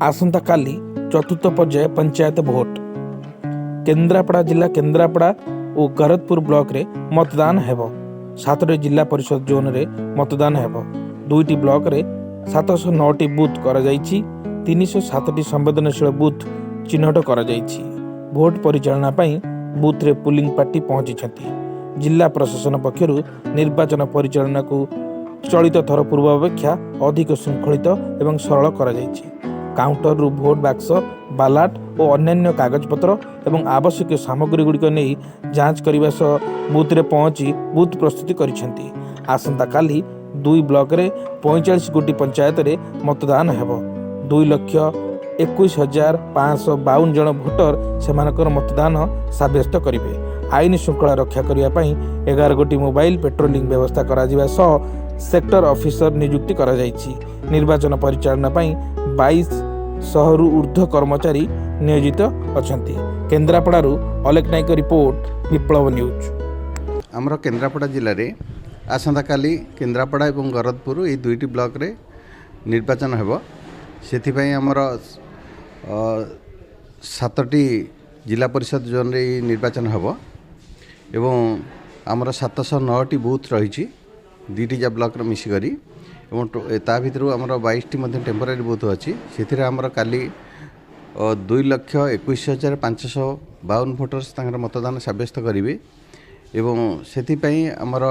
आसंता काली चतुर्थ पर्याय पंचायत भोट केन्द्रापड़ा जिला केन्द्रापड़ा और गरदपुर ब्लॉक रे मतदान हेबो। 7टी जिला परिषद जोन रे मतदान हेबो। 2टी ब्लॉक रे 709टी बूथ करा जायछि। 307टी संवेदनशील बूथ चिन्हट करा जायछि। भोट परिचालना पई बूथ रे पुलिंग पार्टी पहुंची छथि। जिला प्रशासन पक्षरु निर्वाचन परिचालना को चलित थर पूर्वापेक्षा अधिक श्रृंखलित एवं सरल करा जायछि। काउंटर रु भोट बाक्स बालाट और अन्य कागजपत्र एवं आवश्यक सामग्री गुड़िक नहीं जांच करने सह बूथ रे पहुंची बूथ प्रस्तुति करिसेंती। आसंता काली 2 ब्लॉक रे 45 गोटी पंचायत रे मतदान हेबो। 2,21,552 जन भोटर सेमानकर मतदान साब्यस्त करिवे। आईन श्रृंखला रक्षा करने 11 गोटी मोबाइल पेट्रोलिंग व्यवस्था करा जिवा सह सेक्टर ऑफिसर नियुक्ति करा जायछि। निर्वाचन परिचालना 2200 रु ऊर्ध्व कर्मचारी नियोजित अछंती। केन्द्रापड़ारू अलेख नायक रिपोर्ट विप्लव न्यूज। आमर केन्द्रापड़ा जिले में आसंता काली केन्द्रापड़ा और गरदपुर ये 2टी ब्लॉक रे निर्वाचन हेब। से आमर 7टी जिला परिषद जोन रे निर्वाचन हेब एवं आमर 709टी बूथ रही 2टी जा ब्लॉक मिसिकरी एवं ता भर आमर 22टी टेम्पोरारी बूथ अच्छी से आमर काली 2,21,552 भोटर्स मतदान सब्यस्त करेंगे एवं से आमर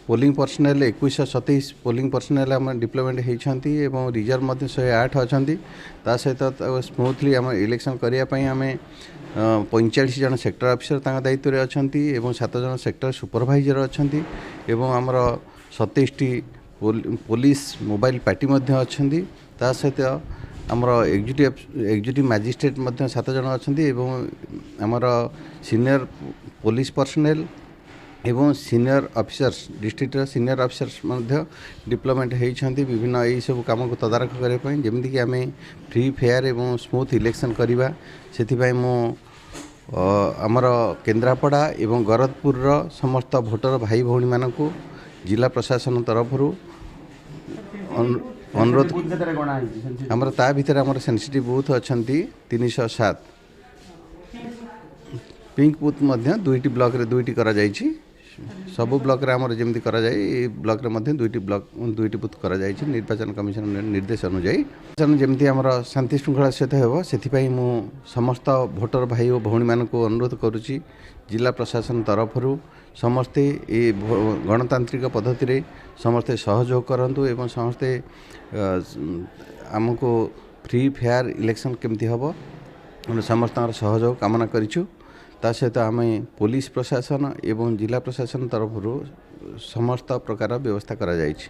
पोलिंग पर्सनेल 2127 पोलिंग पर्सनेल आम डिप्लॉयमेंट होती एवं रिजर्व 108 अच्छा ता सहित स्मूथली आम इलेक्शन करने आम 45 जन सेक्टर ऑफिसर दायित्व अच्छा एवं 7 जन सेक्टर सुपरवाइजर अच्छा एवं आमर 27टी पुलिस मोबाइल पार्टी अच्छा ता सहित आमर एग्जीक्यूटिव मैजिस्ट्रेट 7 जन अच्छा एवं आमर सीनियर पुलिस पर्सनेल एवं senior officers district senior officers deployment होती विभिन्न यही सब कम को तदारख करने जमीक आम फ्री फेयर एवं स्मूथ इलेक्शन करवा से मु आमर केन्द्रापड़ा एवं गरदपुर समस्त भोटर भाई भौणी मानक जिला प्रशासन तरफ अनुरोध आमर ता भीतर आमर सेंसिटिव बूथ अच्छा 307 पिंक बूथ 2टी ब्लॉक रे 2टी करा जायछि। सबु ब्लॉक रे आमर जेमती करा जाय ब्लॉक रे 2टी बूथ करा जायछि। निर्वाचन कमिशन निर्देश अनुसार जेमती आमर शांति श्रृंखला सहित हेबो सेथिपई मु समस्त भोटर भाई और भौणी मानक अनुरोध करुछि जिला प्रशासन तरफ समस्ते ये गणतांत्रिक पद्धति रे समस्ते सहयोग करंतु एवं समस्ते आमको फ्री फेयर इलेक्शन केमती हेबो समस्त सहयोग कामना करिछु। ता सहित आम पुलिस प्रशासन एवं जिला प्रशासन तरफ समस्त प्रकार व्यवस्था करा जायछि।